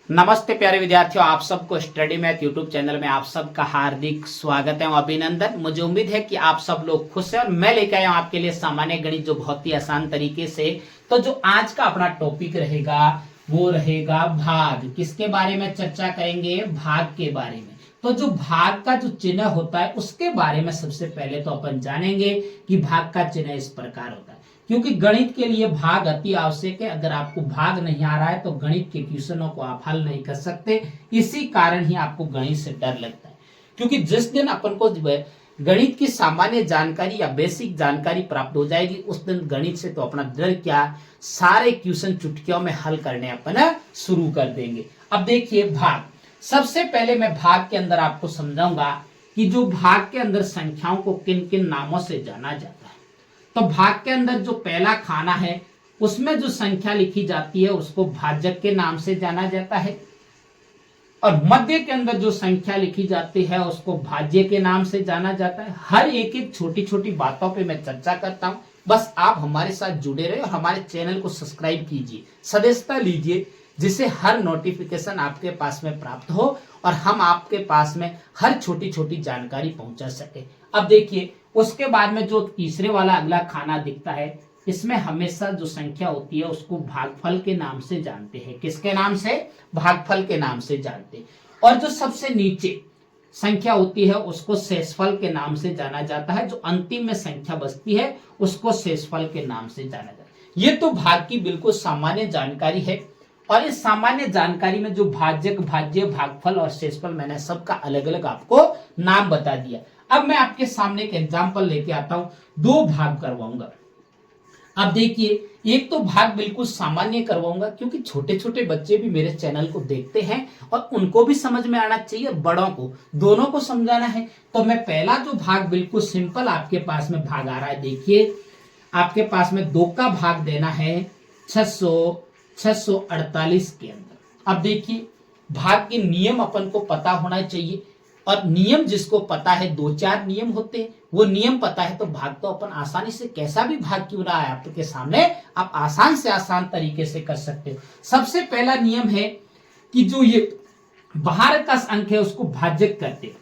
नमस्ते प्यारे विद्यार्थियों, आप सबको स्टडी मैथ यूट्यूब चैनल में आप सबका हार्दिक स्वागत है और अभिनंदन। मुझे उम्मीद है कि आप सब लोग खुश हैं और मैं लेकर आया हूं आपके लिए सामान्य गणित जो बहुत ही आसान तरीके से। तो जो आज का अपना टॉपिक रहेगा वो रहेगा भाग। किसके बारे में चर्चा करेंगे? भाग के बारे में। तो जो भाग का जो चिन्ह होता है उसके बारे में सबसे पहले तो अपन जानेंगे कि भाग का चिन्ह इस प्रकार होता है, क्योंकि गणित के लिए भाग अति आवश्यक है। अगर आपको भाग नहीं आ रहा है तो गणित के क्वेश्चनों को आप हल नहीं कर सकते। इसी कारण ही आपको गणित से डर लगता है, क्योंकि जिस दिन अपन को गणित की सामान्य जानकारी या बेसिक जानकारी प्राप्त हो जाएगी उस दिन गणित से तो अपना डर क्या, सारे क्वेश्चन चुटकियों में हल करने अपन शुरू कर देंगे। अब देखिए भाग, सबसे पहले मैं भाग के अंदर आपको समझाऊंगा कि जो भाग के अंदर संख्याओं को किन किन नामों से जाना जाता है। तो भाग के अंदर जो पहला खाना है उसमें जो संख्या लिखी जाती है उसको भाजक के नाम से जाना जाता है, और मध्य के अंदर जो संख्या लिखी जाती है उसको भाज्य के नाम से जाना जाता है। हर एक एक छोटी छोटी बातों पे मैं चर्चा करता हूं, बस आप हमारे साथ जुड़े रहे और हमारे चैनल को सब्सक्राइब कीजिए, सदस्यता लीजिए, जिससे हर नोटिफिकेशन आपके पास में प्राप्त हो और हम आपके पास में हर छोटी छोटी जानकारी पहुंचा सके। अब देखिए उसके बाद में जो तीसरे वाला अगला खाना दिखता है, इसमें हमेशा जो संख्या होती है उसको भागफल के नाम से जानते हैं। किसके नाम से? भागफल के नाम से जानते हैं। और जो सबसे नीचे संख्या होती है उसको शेषफल के नाम से जाना जाता है। जो अंतिम में संख्या बचती है उसको शेषफल के नाम से जाना जाता है। ये तो भाग की बिल्कुल सामान्य जानकारी है, और इस सामान्य जानकारी में जो भाजक, भाज्य, भागफल और शेषफल मैंने सबका अलग अलग आपको नाम बता दिया। अब मैं आपके सामने एक एग्जांपल लेके आता हूं, दो भाग करवाऊंगा। अब देखिए एक तो भाग बिल्कुल सामान्य करवाऊंगा, क्योंकि छोटे छोटे बच्चे भी मेरे चैनल को देखते हैं और उनको भी समझ में आना चाहिए और बड़ों को, दोनों को समझाना है। तो मैं पहला जो भाग बिल्कुल सिंपल आपके पास में भाग आ रहा है, देखिए आपके पास में 2 का भाग देना है 648 के अंदर। अब देखिए भाग के नियम अपन को पता होना चाहिए, और नियम जिसको पता है, 2-4 नियम होते हैं, वो नियम पता है तो भाग तो अपन आसानी से कैसा भी भाग क्यों ना है आपके सामने, आप आसान से आसान तरीके से कर सकते हो। सबसे पहला नियम है कि जो ये बाहर का अंक है उसको भाजक करते हैं।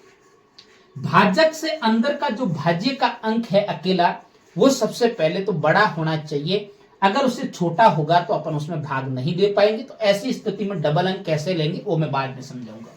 भाजक से अंदर का जो भाज्य का अंक है अकेला, वो सबसे पहले तो बड़ा होना चाहिए। अगर उससे छोटा होगा तो अपन उसमें भाग नहीं दे पाएंगे। तो ऐसी स्थिति में डबल अंक कैसे लेंगे वो मैं बाद में समझाऊंगा।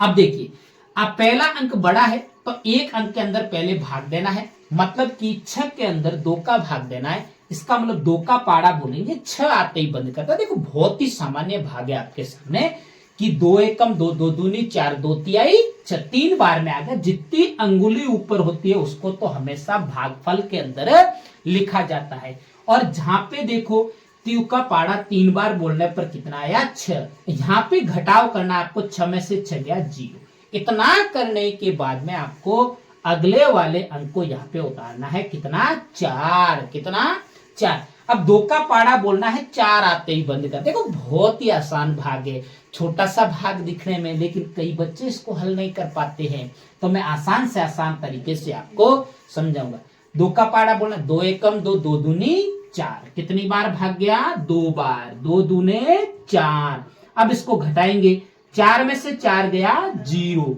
अब देखिए अब पहला अंक बड़ा है तो 1 अंक के अंदर पहले भाग देना है, मतलब कि 6 के अंदर 2 का भाग देना है। इसका मतलब 2 का पाड़ा बोलेंगे, 6 आते ही बंद करता है। देखो बहुत ही सामान्य भाग है आपके सामने कि 2 एकम 2, 2 दूनी 4, 2 तिहाई 6, 3 बार में आ गया। जितनी अंगुली ऊपर होती है उसको तो हमेशा भागफल के अंदर लिखा जाता है। और जहां पे देखो त्यू का पाड़ा 3 बार बोलने पर कितना आया? 6। यहाँ पे घटाव करना आपको, 6 में से 6 गया 0। इतना करने के बाद में आपको अगले वाले अंक को यहाँ पे उतारना है, कितना? 4। कितना? 4। अब 2 का पाड़ा बोलना है, 4 आते ही बंद कर। देखो बहुत ही आसान भाग है, छोटा सा भाग दिखने में, लेकिन कई बच्चे इसको हल नहीं कर पाते हैं। तो मैं आसान से आसान तरीके से आपको समझाऊंगा। 2 का पाड़ा बोलना, 2 एकम 2, 2 दूनी 4। कितनी बार भाग गया? 2 बार। 2 दूने 4। अब इसको घटाएंगे, 4 में से 4 गया 0।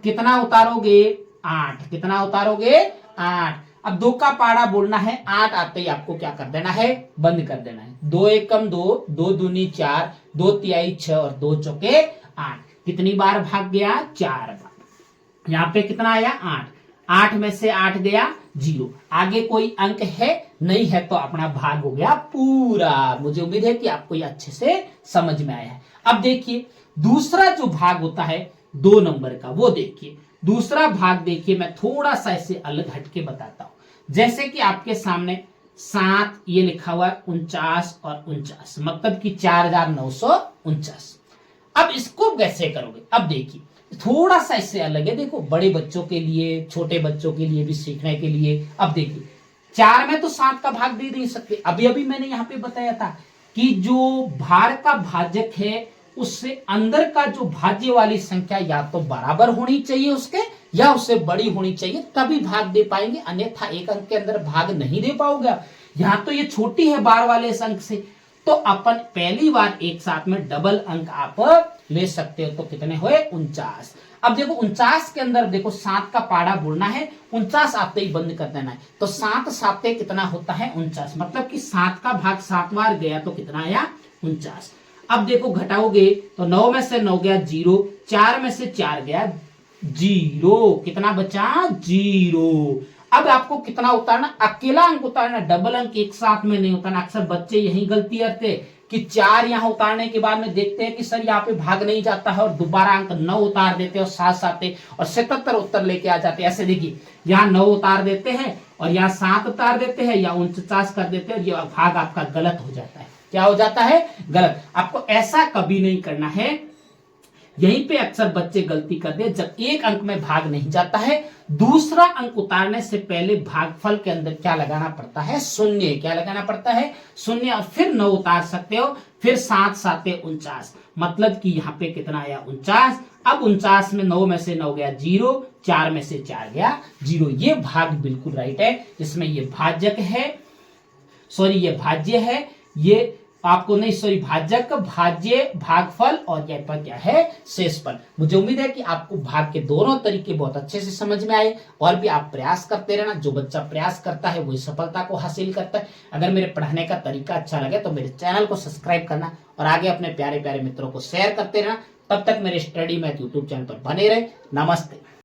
कितना उतारोगे? 8। कितना उतारोगे? 8। अब 2 का पाड़ा बोलना है, 8 आते ही आपको क्या कर देना है? बंद कर देना है। 2 एकम 2, 2 दूनी 4, 2 तिहाई 6 और 2 चौके 8। कितनी बार भाग गया? 4 बार। यहाँ पे कितना आया? 8। 8 में से 8 गया 0। आगे कोई अंक है? नहीं है, तो अपना भाग हो गया पूरा। मुझे उम्मीद है कि आपको ये अच्छे से समझ में आया है। अब देखिए दूसरा जो भाग होता है 2 नंबर का, वो देखिए दूसरा भाग देखिए, मैं थोड़ा सा इसे अलग हटके बताता हूं। जैसे कि आपके सामने 7 ये लिखा हुआ है, 49 और 49, मतलब कि 4949। अब इसको कैसे करोगे? अब देखिए थोड़ा सा इससे अलग है, देखो बड़े बच्चों के लिए, छोटे बच्चों के लिए भी सीखने के लिए। अब देखिए 4 में तो 7 का भाग दे नहीं सकते। अभी अभी मैंने यहाँ पे बताया था कि जो भार का भाजक है उससे अंदर का जो भाज्य वाली संख्या या तो बराबर होनी चाहिए उसके, या उससे बड़ी होनी चाहिए, तभी भाग दे पाएंगे, अन्यथा 1 अंक के अंदर भाग नहीं दे पाओगे। यहाँ तो ये छोटी है बार वाले अंक से, तो अपन पहली बार एक साथ में डबल अंक आप ले सकते हो। तो कितने हुए 49। अब देखो 49 के अंदर देखो 7 का पाड़ा बुड़ना है, 49 आते ही बंद कर देना है। तो 7 साते कितना होता है 49, मतलब कि 7 का भाग 7 बार गया तो कितना आया 49। अब देखो घटाओगे तो 9 में से 9 गया 0, 4 में से 4 गया 0, कितना बचा 0। अब आपको कितना उतारना, अकेला अंक उतारना, डबल अंक एक साथ में नहीं उतारना। अक्सर बच्चे यही गलती करते कि 4 यहां उतारने के बाद में देखते हैं कि सर यहाँ पे भाग नहीं जाता है और दोबारा अंक 9 उतार देते हैं और 7 आते और 77 उत्तर लेके आ जाते हैं। ऐसे देखिए यहाँ 9 उतार देते हैं और यहाँ 7 उतार देते हैं या 49 कर देते हैं, ये भाग आपका गलत हो जाता है। क्या हो जाता है गलत। आपको ऐसा कभी नहीं करना है। यहीं पे अक्सर बच्चे गलती करते हैं, जब एक अंक में भाग नहीं जाता है, दूसरा अंक उतारने से पहले भागफल के अंदर क्या लगाना पड़ता है शून्य। क्या लगाना पड़ता है शून्य, और फिर 9 उतार सकते हो, फिर 7 साते 49, मतलब कि यहाँ पे कितना आया 49। अब 49 में 9 में से 9 गया 0, 4 में से 4 गया 0। ये भाग बिल्कुल राइट है। इसमें ये भाजक है, सॉरी ये भाज्य है, ये आपको नहीं, सॉरी भाजक, भाज्य, भागफल, और यहाँ पर क्या है शेषफल। मुझे उम्मीद है कि आपको भाग के दोनों तरीके बहुत अच्छे से समझ में आए, और भी आप प्रयास करते रहना। जो बच्चा प्रयास करता है वही सफलता को हासिल करता है। अगर मेरे पढ़ाने का तरीका अच्छा लगे तो मेरे चैनल को सब्सक्राइब करना और आगे अपने प्यारे प्यारे मित्रों को शेयर करते रहना। तब तक मेरे स्टडी मैथ यूट्यूब चैनल पर बने रहे। नमस्ते।